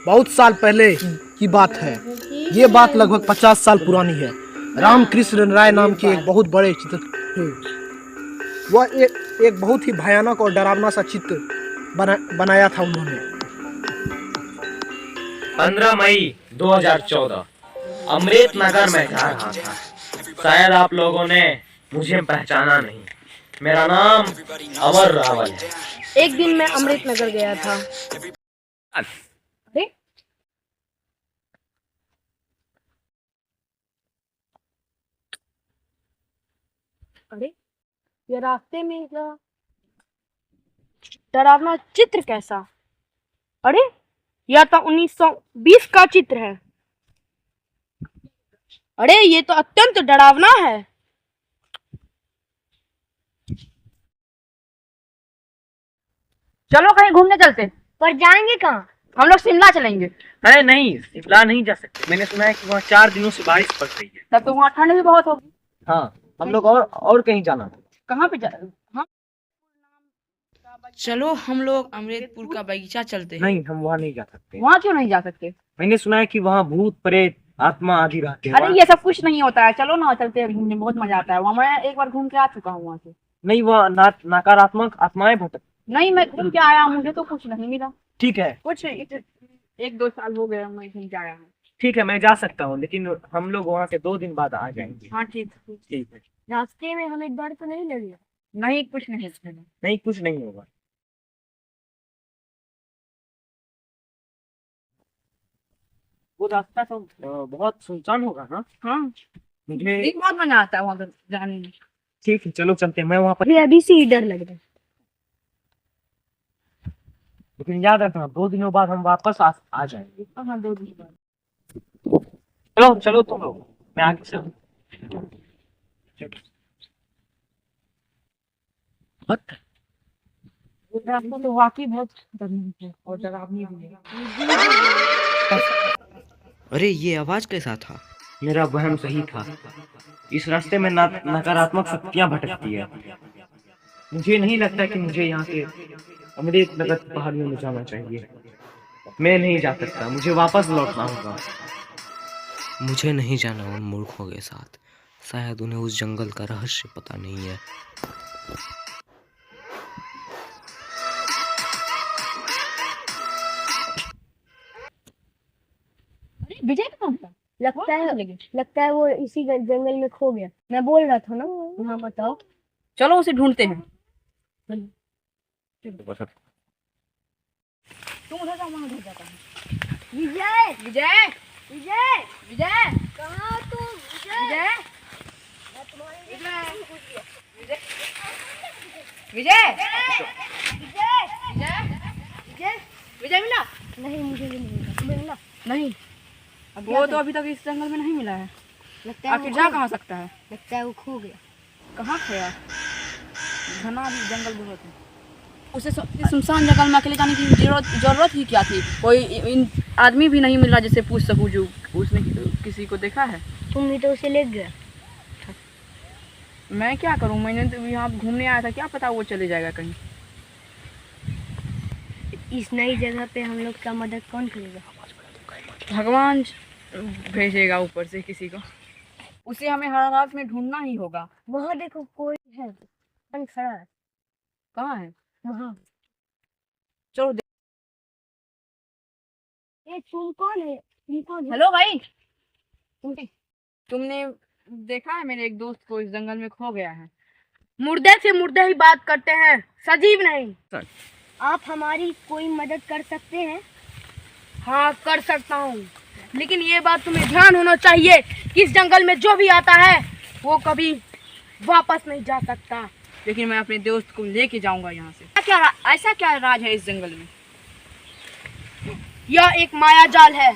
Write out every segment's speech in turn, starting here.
बहुत साल पहले की बात है। ये बात लगभग 50 साल पुरानी है। रामकृष्ण राय नाम के एक बहुत बड़े चित्र थे। वह एक बहुत ही भयानक और डरावना सा चित्र बनाया था उन्होंने। 15 मई 2014 अमृत नगर में जा रहा था। शायद आप लोगों ने मुझे पहचाना नहीं। मेरा नाम अमर रावल है। एक दिन मैं अमृत नगर गया था। अरे अरे ये रास्ते में डरावना चित्र कैसा? अरे यह तो 1920 का चित्र है। अरे ये तो अत्यंत डरावना है। चलो कहीं घूमने चलते। पर जाएंगे कहाँ? हम लोग शिमला चलेंगे। अरे नहीं, शिमला नहीं जा सकते। मैंने सुना है कि वहाँ 4 दिनों से बारिश पड़ रही है। तब तो वहाँ ठंड भी बहुत होगी। हाँ, हम लोग और कहीं जाना। कहाँ पे हाँ? चलो हम लोग अमृतपुर का बगीचा चलते हैं। नहीं, हम वहाँ नहीं जा सकते। वहाँ क्यों नहीं जा सकते? मैंने सुना है कि वहाँ भूत प्रेत आत्मा आदि रहते हैं। अरे ये सब कुछ नहीं होता है। चलो ना, चलते हैं घूमने, बहुत मजा आता है वहाँ। मैं एक बार घूम के आ चुका हूँ वहाँ से। नहीं, वहाँ नकारात्मक आत्माएं भटक। नहीं, मैं घूम के आया, मुझे तो कुछ नहीं मिला। ठीक है, कुछ 1-2 साल हो गया मैं घूम के आया हूँ। ठीक है, मैं जा सकता हूँ, लेकिन हम लोग वहाँ से 2 दिन बाद आ जाएंगे। हाँ ठीक ठीक है। रास्ते में हमें डर तो नहीं लगे? नहीं, कुछ नहीं। नहीं, कुछ नहीं होगा। वो रास्ता तो बहुत सुनसान होगा ना? हाँ, मुझे एक बहुत मजा आता है वहाँ पर जाने में। ठीक है, चलो चलते हैं। मैं वहाँ पर, अभी से ही डर लग रहा है। लेकिन याद रखना 2 दिनों बाद हम वापस आ जाएंगे। हाँ, 2 दिन बाद। चलो चलो तुम लोग, मैं आगे से रास्ता तो वाकई बहुत खतरनाक है और डरावनी भी है। अरे ये आवाज कैसा था? मेरा वहम सही था। इस रास्ते में नकारात्मक शक्तियां भटकती है। मुझे नहीं लगता कि मुझे यहाँ के अमृत नगर पहाड़ियों में जाना चाहिए। मैं नहीं जा सकता, मुझे वापस लौटना होगा। मुझे नहीं जाना उन मूर्खों के साथ। शायद उन्हें उस जंगल का रहस्य पता नहीं है। विजय कहाँ था? लगता है वो इसी जंगल में खो गया। मैं बोल रहा था ना। हाँ बताओ। चलो उसे ढूंढते हैं। तुम उधर जाओ, मैं उधर जाता हूँ। विजय विजय विजय विजय, कहाँ तुम? विजय मैं तुम्हारे विजय विजय विजय विजय विजय मिला? नहीं, मुझे भी नहीं मिला। तुम्हें मिला? नहीं, वो तो अभी तक इस जंगल में नहीं मिला है। लगता है आखिर जा कहाँ सकता है? लगता है वो खो गया। कहाँ खोया? घना भी जंगल बहुत है। उसे सुनसान जंगल में अकेले जाने की जरूरत ही क्या थी? कोई आदमी भी नहीं मिला जिससे पूछ सकूं जो उसने किसी को देखा है। तुम भी तो उसे ले गए। मैं क्या करूं? मैंने तो यहाँ घूमने आया था, क्या पता वो चले जाएगा कहीं। इस नई जगह पे हम लोग का मदद कौन करेगा? भगवान भेजेगा ऊपर से किसी को। उसे हमें हर हाल में ढूंढना ही होगा। वहाँ देखो कोई है, खड़ा है। कहाँ है? वहाँ। चलो ये तुम कौन है? हेलो भाई, तुमने देखा है मेरे एक दोस्त को इस जंगल में खो गया है। मुर्दे से मुर्दे ही बात करते हैं, सजीव नहीं। आप हमारी कोई मदद कर सकते हैं? हाँ कर सकता हूँ, लेकिन ये बात तुम्हें ध्यान होना चाहिए कि इस जंगल में जो भी आता है वो कभी वापस नहीं जा सकता। लेकिन मैं अपने दोस्त को लेके जाऊंगा यहाँ से। ऐसा क्या राज है इस जंगल में? यह एक माया जाल है।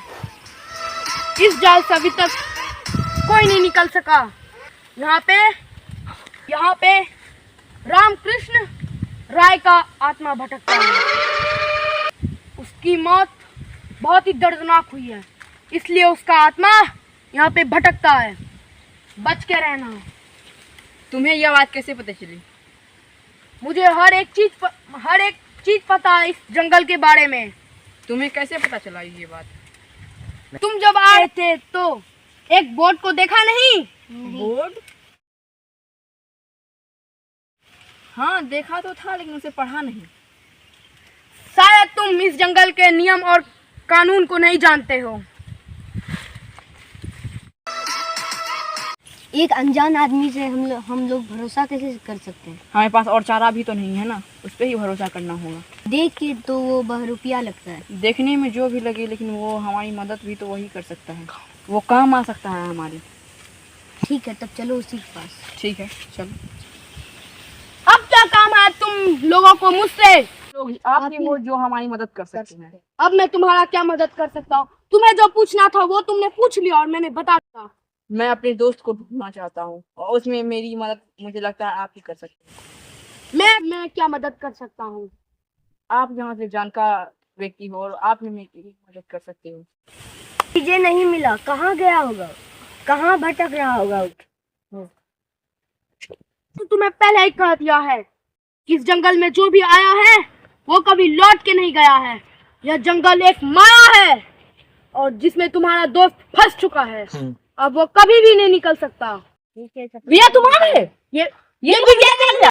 इस जाल से अभी तक कोई नहीं निकल सका। यहाँ पे रामकृष्ण राय का आत्मा भटकता है। उसकी मौत बहुत ही दर्दनाक हुई है, इसलिए उसका आत्मा यहाँ पे भटकता है। बच के रहना। तुम्हें यह बात कैसे पता चली? मुझे हर एक चीज पता है इस जंगल के बारे में। तुम्हें कैसे पता चला ये बात? तुम जब आए थे तो एक बोर्ड को देखा नहीं? बोर्ड? हाँ देखा तो था, लेकिन उसे पढ़ा नहीं। शायद तुम इस जंगल के नियम और कानून को नहीं जानते हो। एक अनजान आदमी से हम लोग भरोसा कैसे कर सकते हैं? हमारे पास और चारा भी तो नहीं है ना, उस पर ही भरोसा करना होगा। देख के तो वो बहरूपिया लगता है। देखने में जो भी लगे, लेकिन वो हमारी मदद भी तो वही कर सकता है, वो काम आ सकता है हमारी। ठीक है, तब चलो उसी के पास। ठीक है चलो। अब क्या काम है तुम लोगों को मुझसे? आप ही वो जो हमारी मदद कर सकते हैं। अब मैं तुम्हारा क्या मदद कर सकता हूँ? तुम्हें जो पूछना था वो तुमने पूछ लिया और मैंने बता दिया। मैं अपने दोस्त को ढूंढना चाहता हूँ और उसमें मेरी मदद मुझे लगता है आप ही कर सकते हैं। मैं क्या मदद कर सकता हूँ? आप यहाँ से जानकार व्यक्ति हो और आप ही मेरी मदद कर सकते हो। मुझे नहीं मिला, कहाँ गया होगा, कहाँ भटक रहा होगा? तो तुम्हें पहले ही कह दिया है, इस जंगल में जो भी आया है वो कभी लौट के नहीं गया है। यह जंगल एक माया है और जिसमें तुम्हारा दोस्त फंस चुका है। अब वो कभी भी नहीं निकल सकता। भैया तुम्हारे ये विजय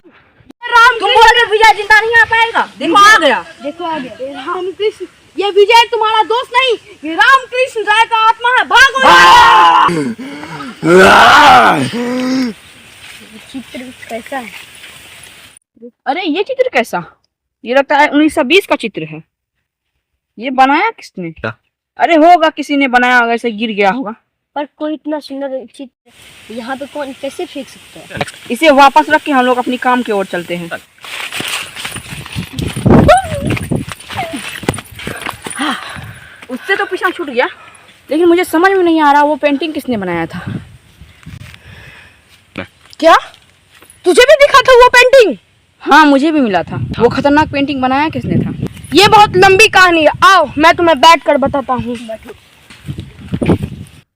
राम, तुम बोल रहे विजय जिंदा नहीं आ पाएगा? देखो आ गया, देखो आ गया राम कृष्ण। ये विजय तुम्हारा दोस्त नहीं, ये राम कृष्ण राय का आत्मा है। भागो। चित्र कैसा है? अरे ये चित्र कैसा? ये लगता है 1920 का चित्र है। ये बनाया किसने? अरे होगा किसी ने बनाया होगा, ऐसे गिर गया होगा। पर कोई इतना सुंदर चित्र यहाँ पे कौन कैसे फेंक सकता है? इसे वापस रख के हम लोग अपनी काम की ओर चलते हैं। उससे तो पीछा छूट गया, लेकिन मुझे समझ में नहीं आ रहा वो पेंटिंग किसने बनाया था। क्या तुझे भी दिखा था वो पेंटिंग? हाँ मुझे भी मिला था। वो खतरनाक पेंटिंग बनाया किसने था? ये बहुत लंबी कहानी है, आओ मैं तुम्हें बैठकर बताता हूँ।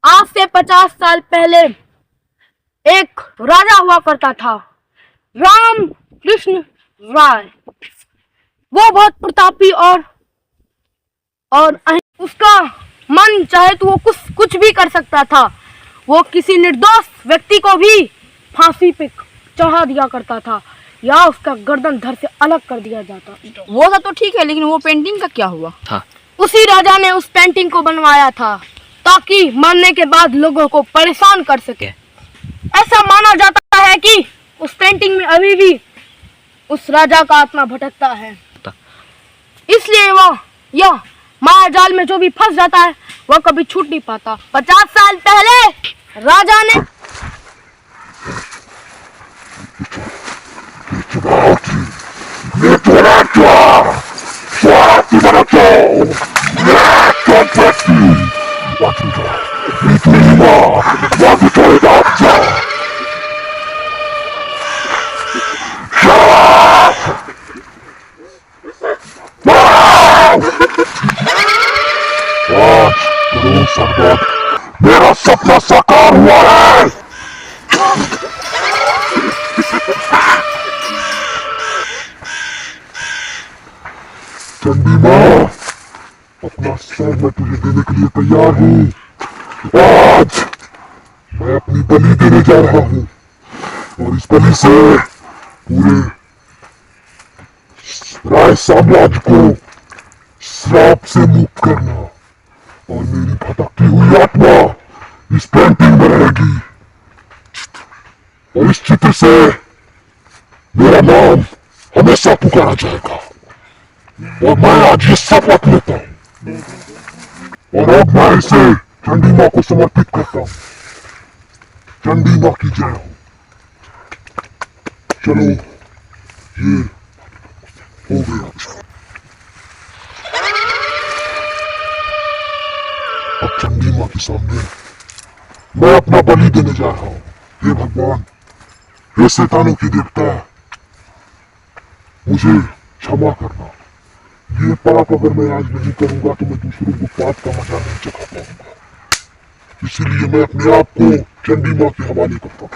आज से 50 साल पहले एक राजा हुआ करता था, राम कृष्ण राय। वो बहुत प्रतापी और उसका मन चाहे तो वो कुछ भी कर सकता था। वो किसी निर्दोष व्यक्ति को भी फांसी पे चढ़ा दिया करता था या उसका गर्दन धड़ से अलग कर दिया जाता। वो सब तो ठीक है, लेकिन वो पेंटिंग का क्या हुआ था? उसी राजा ने उस पेंटिंग को बनवाया था ताकि मरने के बाद लोगों को परेशान कर सके। ऐसा माना जाता है कि उस पेंटिंग में अभी भी उस राजा का आत्मा भटकता है, इसलिए वो यह माया जाल में जो भी फंस जाता है वह कभी छूट नहीं पाता। 50 साल पहले राजा ने मेरा सपना साकार हुआ है। चंडी माँ, अपना सर मैं तुझे देने के लिए तैयार हूँ। आज मैं अपनी बलि देने जा रहा हूँ और इस बलि से पूरे राय साम्राज्य को श्राप से मुक्त करना और मेरी भटकती हुई आत्मा इस पेंटिंग में रहेगी और इस चित्र से मेरा नाम हमेशा पुकारा जाएगा। और मैं आज ये शपथ लेता हूँ और अब मैं इसे चंडी माँ को समर्पित करता हूँ। चंडी माँ की जय हो। चलो ये हो गया। अब चंडी माँ के सामने मैं अपना बलि देने जा रहा हूँ। हे भगवान, हे शैतानों की देवता, मुझे क्षमा करना। ये पाप अगर मैं आज नहीं करूंगा तो मैं दूसरों को पाप का मजा नहीं चखा पाऊंगा। इसीलिए मैं अपने आप को चंडी माँ के हवाले करता हूँ।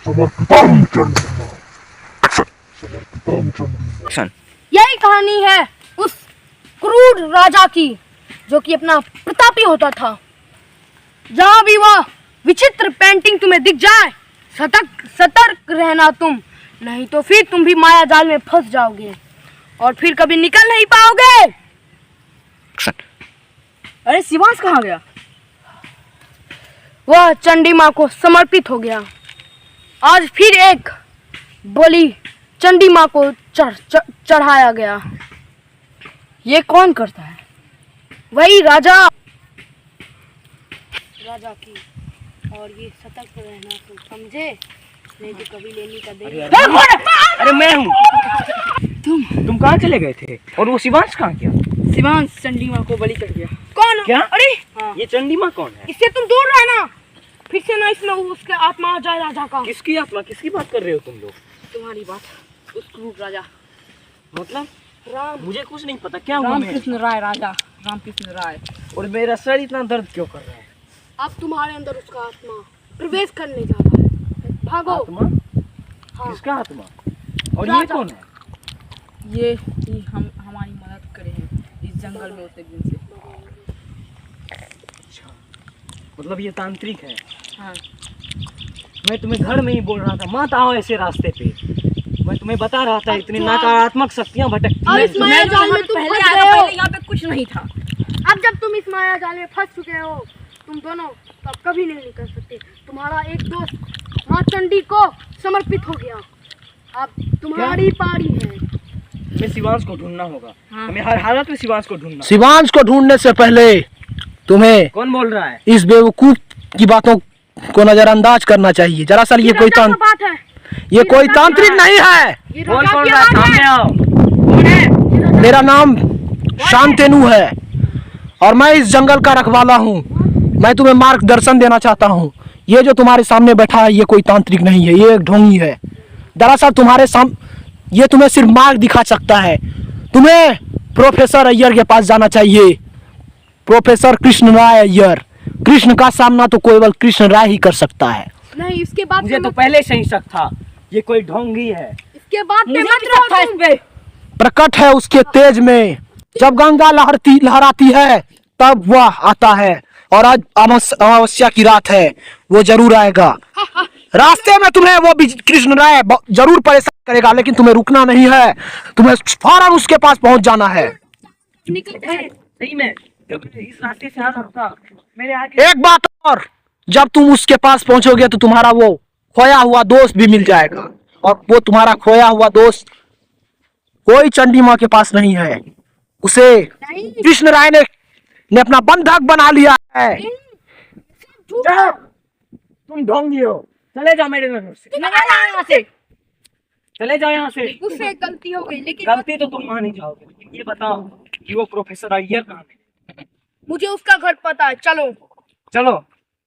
समर्पितम चंडी माँ। एक्शन। यही कहानी है उस क्रूर राजा की जो कि अपना प्रतापी होता था। जहाँ भी वह विचित्र पेंटिंग तुम्हें दिख जाए, सतर्क रहना तुम, नहीं तो फिर तुम भी माया जाल में फंस जाओगे और फिर कभी निकल नहीं पाओगे। एक्शन। अरे शिवांश कहाँ गया? वह चंडी माँ को समर्पित हो गया। आज फिर एक बलि चंडी माँ को चढ़ाया गया। ये कौन करता है? वही राजा की। और ये सतर्क रहना तुम, समझे? नहीं तो कभी लेने का दे। अरे मैं हूँ। तुम कहाँ चले गए थे? और वो शिवांश कहाँ गया? शिवांश चंडी माँ को बलि कर गया। कौन? क्या? अरे हाँ। ये चंडी माँ कौन है? इससे तुम दूर रहना, फिर से ना इसमें उसके आत्मा आ जाए राजा का। किसकी आत्मा? किसकी बात कर रहे हो तुम लोग? तुम्हारी बात, उस क्रूर राजा मतलब राम, मुझे कुछ नहीं पता क्या हुआ। रामकृष्ण राय, राजा रामकृष्ण राय। और मेरा सर इतना दर्द क्यों कर रहा है? अब तुम्हारे अंदर उसका आत्मा प्रवेश करने जा रहा है। भागो। आत्मा? हाँ। किसका आत्मा? और ये राजा। कौन है? ये हम हमारी मदद करे हैं इस जंगल में उसे दिन से। अच्छा, मतलब ये तांत्रिक है। हाँ। मैं तुम्हें घर में ही बोल रहा था मत आओ ऐसे रास्ते पे। मैं तुम्हें बता रहा था इतनी नकारात्मक शक्तियां भटकती और हैं। इस माया जाल में तुम फंस गए हो। यहाँ पे कुछ नहीं था। अब जब तुम इस माया जाल में फंस चुके हो, तुम दोनों तो अब कभी नहीं निकल सकते। तुम्हारा एक दोस्त माँ चंडी को समर्पित हो गया। अब तुम्हारी पारी है। हमें शिवांश को ढूंढना होगा। हमें हर हालत में शिवांश को ढूंढना। शिवांश को ढूंढने से पहले तुम्हें कौन बोल रहा है? इस बेवकूफ की बातों को नजरअंदाज करना चाहिए। दरअसल ये कोई बात है। ये कोई तांत्रिक नहीं है। ये बोल राजा कौन की रहा है? आवाज सामने है। आओ। कौन है? मेरा नाम शांतनु है और मैं इस जंगल का रखवाला हूँ। मैं तुम्हें मार्गदर्शन देना चाहता हूँ। ये जो तुम्हारे सामने बैठा है ये कोई तांत्रिक नहीं है, ये एक ढोंगी है। दरअसल तुम्हारे ये तुम्हें सिर्फ मार्ग दिखा सकता है। तुम्हें प्रोफेसर अय्यर के पास जाना चाहिए। प्रोफेसर कृष्ण राय अय्यर। कृष्ण का सामना तो केवल कृष्ण राय ही कर सकता है। नहीं, इसके बाद मुझे तो पहले से ही शक था ये कोई ढोंगी है। इसके बाद में मत रहो तुम। प्रकट है उसके तेज में। जब गंगा लहराती है तब वह आता है और आज अमावस्या की रात है, वो जरूर आएगा। रास्ते में तुम्हें वो भी कृष्ण राय जरूर परेशान करेगा, लेकिन तुम्हें रुकना नहीं है। तुम्हें फौरन उसके पास पहुंच जाना है। सही में इस रास्ते से आ रहा था मेरे आगे। एक बात और, जब तुम उसके पास पहुंचोगे तो तुम्हारा वो खोया हुआ दोस्त भी मिल जाएगा। और वो तुम्हारा खोया हुआ दोस्त कोई चंडी माँ के पास नहीं है, उसे कृष्ण राय ने अपना बंधक बना लिया है। जाओ, तुम ढोंगी हो। चले जाओ मेरे घर से। चले जाओ यहाँ से। उससे गलती हो गई, लेकिन गलती तो तुम मान ही जाओगे। लेकिन ये बताओ कि वो प्रोफेसर अय्यर कहाँ है? मुझे उसका घर पता है। चलो। चलो।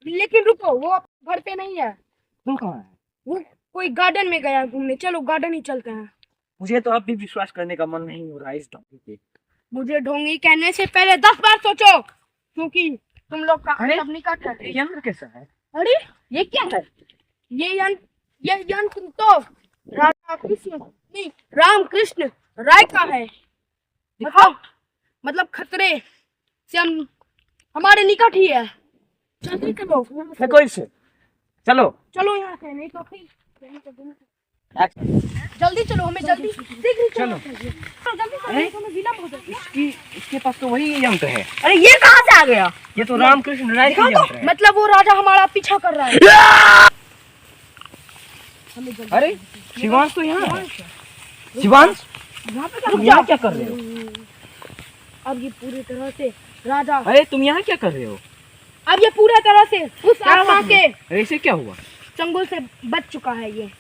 लेकिन रुको, वो घर पे नहीं है। तुम कहाँ है? वो कोई गार्डन में गया घूमने। चलो गार्डन ही चलते हैं। मुझे तो अब भी विश्वास करने का मन नहीं हो रहा है इस ढोंगी पे। मुझे ढोंगी कहने से पहले 10 बार सोचो, क्योंकि तुम लोग का अरे, सब निकट है। ये यंत्र कैसा है? अरे ये क्या है? ये यंत्र तो राजा कृष्ण नहीं, रामकृष्ण राय का है। मतलब खतरे से हमारे निकट ही है। जल्दी करो। देखो इसे। चलो चलो यहाँ से, नहीं तो फिर जल्दी चलो। हमें जल्दी चलो। जल्दी चलो, नहीं तो हमें विलंब हो जाएगा। इसके पास तो वही यंत्र है। अरे ये कहाँ से आ गया? ये तो रामकृष्ण राय का यंत्र है। मतलब वो राजा हमारा पीछा कर रहा है। अरे शिवांश तो यहाँ है। शिवांश, तुम यहाँ क्या कर रहे हो? अब ये पूरी तरह से राजा, अरे तुम यहाँ क्या कर रहे हो? अब ये पूरी तरह से उस आत्मा के ऐसे क्या हुआ? चंगुल से बच चुका है। ये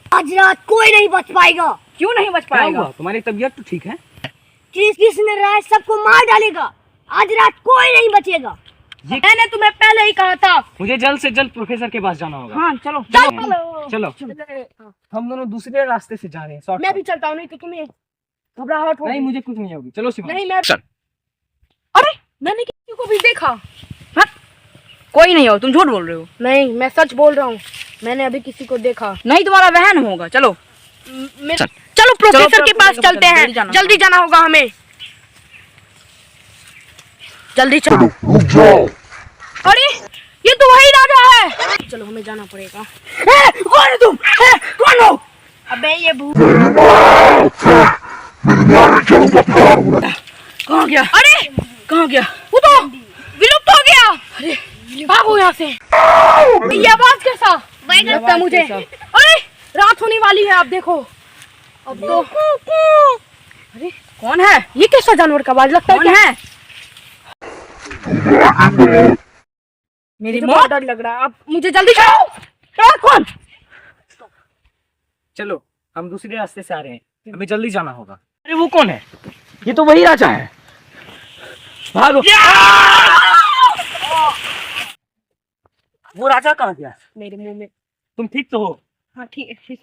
आज रात कोई नहीं बच पाएगा। क्यों नहीं बच क्या पाएगा? हुआ? तुम्हारी तबीयत तो ठीक है? कृष्ण राय सबको मार डालेगा। आज रात कोई नहीं बचेगा। मैंने तुम्हें पहले ही कहा था। मुझे जल्द से जल्द प्रोफेसर के पास जाना होगा। हाँ चलो चलो। हम दोनों दूसरे रास्ते से जा रहे हैं। मैं भी चलता हूँ, नहीं तो तुम्हें घबराहट होगी। नहीं, मुझे कुछ नहीं होगी। चलो शिवांश। नहीं, मैं अरे मैंने किसी को भी देखा। कोई नहीं हो, तुम झूठ बोल रहे हो। नहीं, मैं सच बोल रहा हूँ। मैंने अभी किसी को देखा। नहीं, तुम्हारा वहन होगा। चलो चलो प्रोफेसर के पास प्रोफेसर चलते हैं, जल्दी जाना होगा हमें, जल्दी चलो। रुक जाओ। अरे ये तो वही राजा है, चलो हमें जाना पड़ेगा। कौन है तुम? कौन हो? अबे ये भूत कहाँ गया? अरे कहाँ गया? वो तो विलुप्त हो गया। अरे भागो यहाँ से। ये आवाज कैसा लगता है मुझे? अरे रात होने वाली है, आप देखो अब तो। अरे कौन है? ये कैसा जानवर का आवाज लगता है? कौन है? मेरी मौत डर लग रहा है, आप मुझे जल्दी चलो। कौन? चलो हम दूसरे रास्ते से आ रहे हैं, हमें जल्दी जाना होगा। अरे वो कौन है? ये तो वही राजा है। भागो। वो राजा कहाँ गया? मेरे मुंह में। तुम ठीक तो हो? हाँ ठीक है।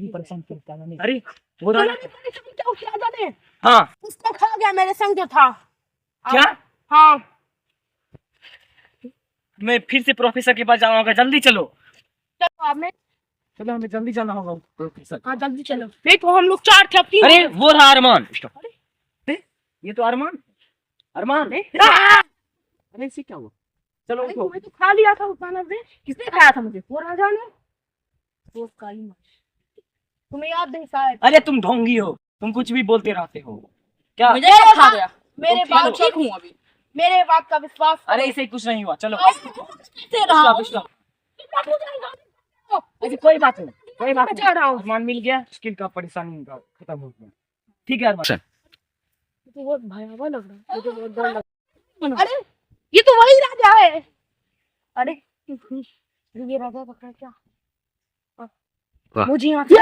परेशान करता नहीं। अरे वो राजा जाने हाँ उसको खा गया मेरे संग जो था। क्या? हाँ मैं फिर से प्रोफेसर के पास जाना होगा, जल्दी चलो। चलो आपने, चलो हमें जल्दी जाना होगा प्रोफेसर। हाँ जल्दी चलो। नहीं तो हम लोग 4 थे, अब 3। अरे वो रहा अरमान। ये तो अरमान। अरमान अरे इसे क्या हुआ? चलो उठो। मैं तो खा लिया था उस मानव ने। किसने खाया था मुझे? वो राजा ने। वो काली माँ, तुम्हें याद नहीं शायद? अरे तुम ढोंगी हो, तुम कुछ भी बोलते रहते हो। क्या मुझे क्या खा गया? मेरे तुम बात ठीक हूँ अभी, मेरे बात का विश्वास। अरे इसे कुछ नहीं हुआ, चलो। कैसे रहा? पिछला। अरे कोई बात नहीं, कोई बात जा रहा नहीं। हूँ। अरमान मिल गया, स्किल का परेशानी का खत्म हो गया। ठीक है अरमान। मुझे बहुत भयावह लग रहा है, मुझे बहुत डर लग रहा है। अरे ये तो वही राजा है। अरे ये राजा पकड़ा क्या? मुझे यहाँ चल।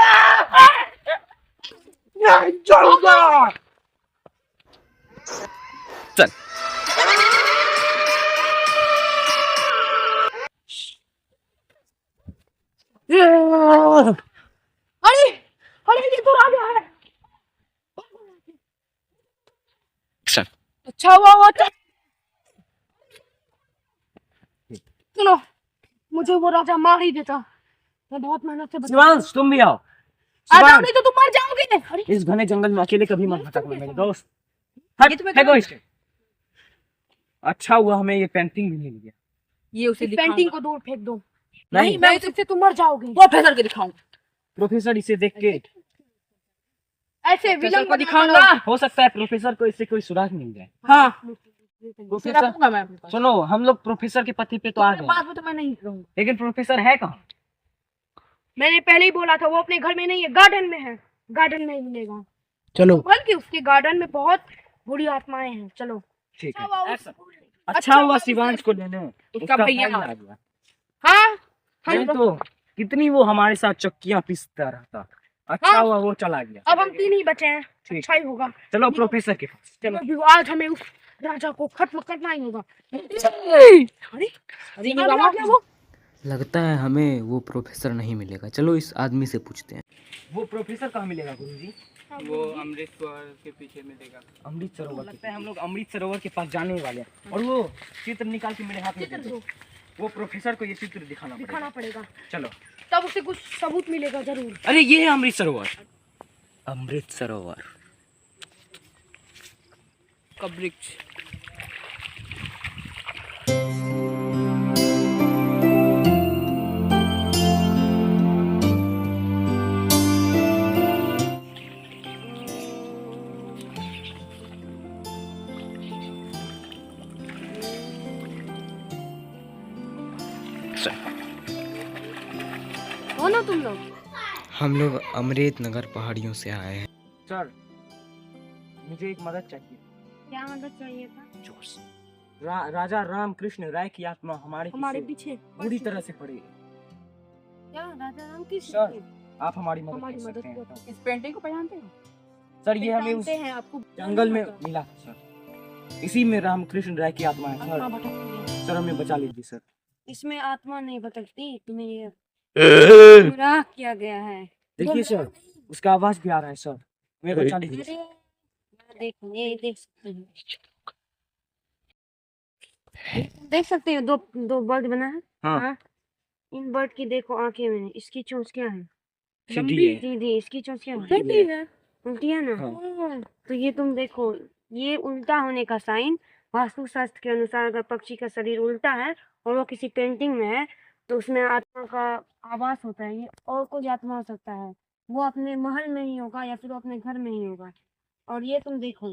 अरे अरे ये तो राजा है। चल। अच्छा हुआ वो सुनो, मुझे वो राजा मार ही देता। मैं बहुत मेहनत से बचा। शिवांश तुम भी आओ। आ जाओ, शिवांश नहीं तो तुम मर जाओगे। अरे इस घने जंगल में अकेले कभी मत भटकना मेरे दोस्त। ये तुम्हें फेंको इसे। अच्छा हुआ हमें ये पेंटिंग भी मिल गया। ये उसे पेंटिंग को दूर फेंक दो। नहीं मैं इससे तुम मर जाओगे। प्रोफेसर को दिखाऊं। प्रोफेसर इसे देख के ऐसे विलन को दिखाऊंगा। हो सकता है प्रोफेसर को इससे कोई सुराग मिल जाए। हाँ प्रोफेसर मैं सुनो, हम लोग प्रोफेसर के पति पे तो आ गए, बात में तो मैं नहीं रहूंगा। लेकिन प्रोफेसर है कहाँ? मैंने पहले ही बोला था, वो अपने घर में नहीं है, गार्डन में है। गार्डन में ही मिलेगा। चलो बल्कि उसके गार्डन में बहुत बुरी आत्माएं हैं। चलो ठीक है। अच्छा हुआ शिवांश को लेने उसका भैया आ गया। हाँ नहीं तो कितनी वो हमारे साथ चक्कियां पीसता रहता। अच्छा हुआ वो चला गया। अब हम 3 ही बचे हैं। ठीक। अच्छा ही होगा। चलो प्रोफेसर के पास चलो। अभी आज हमें उस राजा को खत्म करना ही होगा। अरे अरे ये राजा वो लगता है हमें वो प्रोफेसर नहीं मिलेगा। चलो इस आदमी से पूछते हैं। वो प्रोफेसर कहाँ मिलेगा गुरुजी? वो अमृत सरोवर के पीछे मिलेगा। अमृत सरोवर। लगता है हम लोग अमृत सरोवर के पास जाने वाले हैं। और वो चित्र निकाल के मेरे हाथ में दे दो। वो प्रोफेसर को ये चित्र दिखाना पड़ेगा। चलो तब उसे कुछ सबूत मिलेगा जरूर। अरे ये है अमृत सरोवर। अमृत सरोवर का वृक्ष। हो ना तुम लोग? हम लोग अमृत नगर पहाड़ियों से आए हैं। सर मुझे एक मदद चाहिए। क्या मदद चाहिए था? राजा रामकृष्ण राय की आत्मा हमारे पीछे बुरी तरह से पड़ी। क्या राजा राम की सर आप हमारी मदद हमारी कर मदद सकते हैं। करो। इस पेंटिंग को पहचानते हो? सर ये हमें उस जानते हैं आपको जंगल में मिला था सर। इसी में रामकृष्ण राय की आत्मा है आत्मा सर। भटकती है। सर हमें बचा लीजिए सर। इसमें आत्मा नहीं भटकती, तुम्हें ये गुमराह किया गया है। देखिए सर उसका आवाज भी आ रहा है सर। हमें बचा लीजिए। अरे ये देख सकते हैं, देख सकते हो दो बर्ड बना है। हाँ। हाँ इन बर्ड की देखो आंखें में, इसकी चोंच क्या है? सीधी है। सीधी, इसकी चोंचियां उल्टी है। उल्टी है ना। हाँ। तो ये तुम देखो, ये उल्टा होने का साइन वास्तुशास्त्र के अनुसार अगर पक्षी का शरीर उल्टा है और वो किसी पेंटिंग में है तो उसमें आत्मा का आवास होता है। ये और कोई आत्मा हो सकता है, वो अपने महल में ही होगा या फिर वो अपने घर में ही होगा। और ये तुम देखो,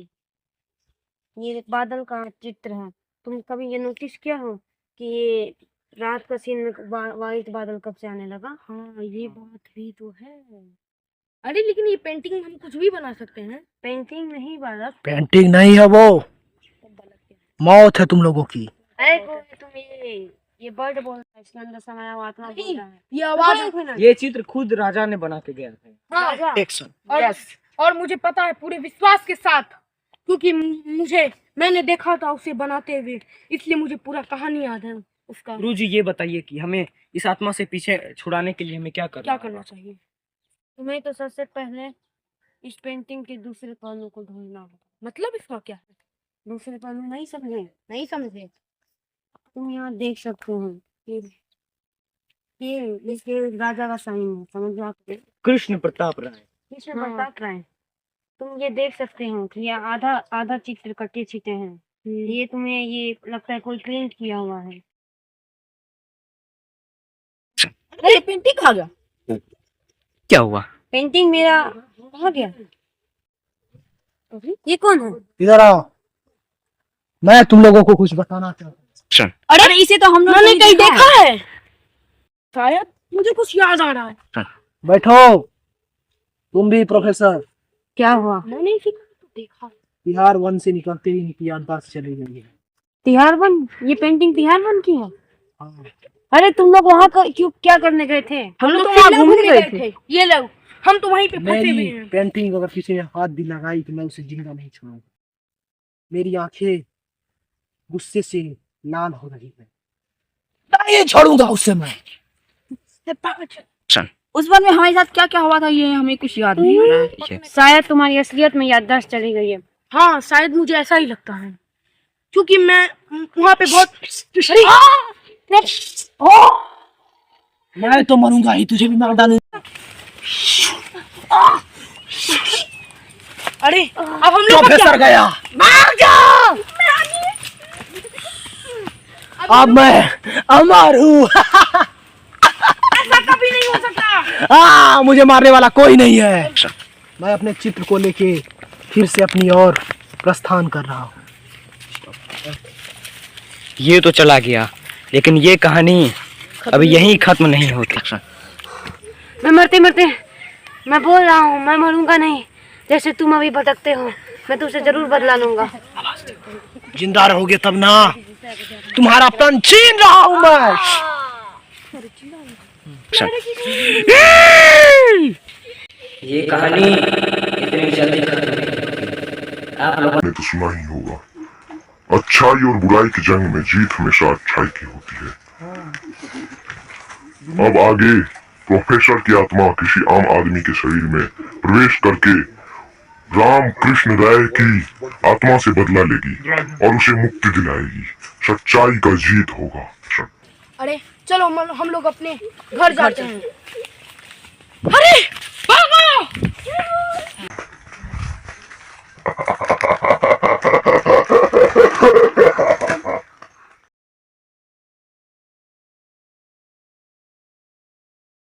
ये बादल का चित्र है। तुम कभी ये नोटिस किया हो कि ये रात का सीन में वाइट बादल कब से आने लगा? हाँ, ये बात भी तो है। अरे लेकिन ये पेंटिंग हम कुछ भी बना सकते हैं। पेंटिंग नहीं बालक। पेंटिंग नहीं है वो, मौत है तुम लोगों की। अरे कोई तुम ये बर्ड बोल रहा है, इसके अंदर समाया हुआ आत्मा बोल रहा है। ये आवाज ये चित्र खुद राजा ने बना के गया था। हाँ, राजा, एक्शन। और मुझे पता है पूरे विश्वास के साथ, क्योंकि मैंने देखा था उसे बनाते हुए, इसलिए मुझे पूरा कहानी याद है उसका। गुरु जी ये बताइए कि हमें इस आत्मा से पीछे छुड़ाने के लिए हमें क्या करना चाहिए? तुम्हें तो सबसे पहले इस पेंटिंग के दूसरे पन्नों को ढूंढना होगा। मतलब इसका क्या है? दूसरे पन्नों नहीं समझे? तुम यहाँ देख सकते हो ये राजा का साइन है, समझ आप? कृष्ण प्रताप राय। इसमें प्रताप राय। तुम ये देख सकते हो कि ये आधा आधा चित्र कटे छिटे हैं। ये तुम्हें ये लगता है कोई पेंट किया हुआ है। अरे पेंटिंग आ गया। क्या हुआ? पेंटिंग मेरा कहाँ गया? ये कौन है? इधर आओ, मैं तुम लोगों को कुछ बताना चाहता हूँ। अरे इसे तो हम लोगों ने कहीं देखा है, शायद मुझे कुछ याद आ रहा है। बैठो, तुम भी प्रोफेसर। क्या हुआ? मैंने इसे देखा। तिहार वन से निकलते ही इनकी याददाश्त चली गई है। तिहार वन? ये पेंटिंग तिहार वन की है? हाँ। अरे तुम लोग वहाँ क्यों क्या करने गए थे? हम लोग वहाँ घूमने गए थे। ये लोग हम तो वहीं पे फंसे हुए मेरी हैं। पेंटिंग अगर किसी ने हाथ भी लगाई तो मैं उसे जिंदा नहीं छोड़ूंगा। मेरी आंखें गुस्से से लाल हो रही है, नहीं छोड़ूंगा उसे मैं। उस बार में हमारे साथ क्या क्या हुआ था ये हमें कुछ याद नहीं आ रहा है। शायद तुम्हारी असलियत में याददाश्त चली गई है। हाँ शायद मुझे ऐसा ही लगता है, क्योंकि मैं वहाँ पे बहुत मैं तो मरूंगा ही, तुझे भी मार डालूंगा। अरे अब हम लोग प्रोफेसर गया, भाग जाओ। अब मैं अमर हूँ। ऐसा कभी नहीं हो सकता। हाँ, मुझे मारने वाला कोई नहीं है। मैं अपने चित्र को लेके फिर से अपनी ओर प्रस्थान कर रहा हूँ। ये तो चला गया, लेकिन ये कहानी अभी यहीं खत्म नहीं होती। मैं मरते मरते मैं बोल रहा हूँ, मैं मरूंगा नहीं। जैसे तुम अभी भटकते हो, मैं तुमसे जरूर बदला लूंगा। जिंदा रहोगे तब ना, तुम्हारा प्राण छीन रहा हूँ मैं। ये कहानी इतनी जल्दी खत्म नहीं होती। आप लोगों ने तो सुना ही होगा, अच्छाई और बुराई की जंग में जीत हमेशा अच्छाई की होती है। अब आगे प्रोफेसर की आत्मा किसी आम आदमी के शरीर में प्रवेश करके राम कृष्ण राय की आत्मा से बदला लेगी और उसे मुक्ति दिलाएगी। सच्चाई का जीत होगा। अरे चलो हम लोग अपने घर जाते हैं।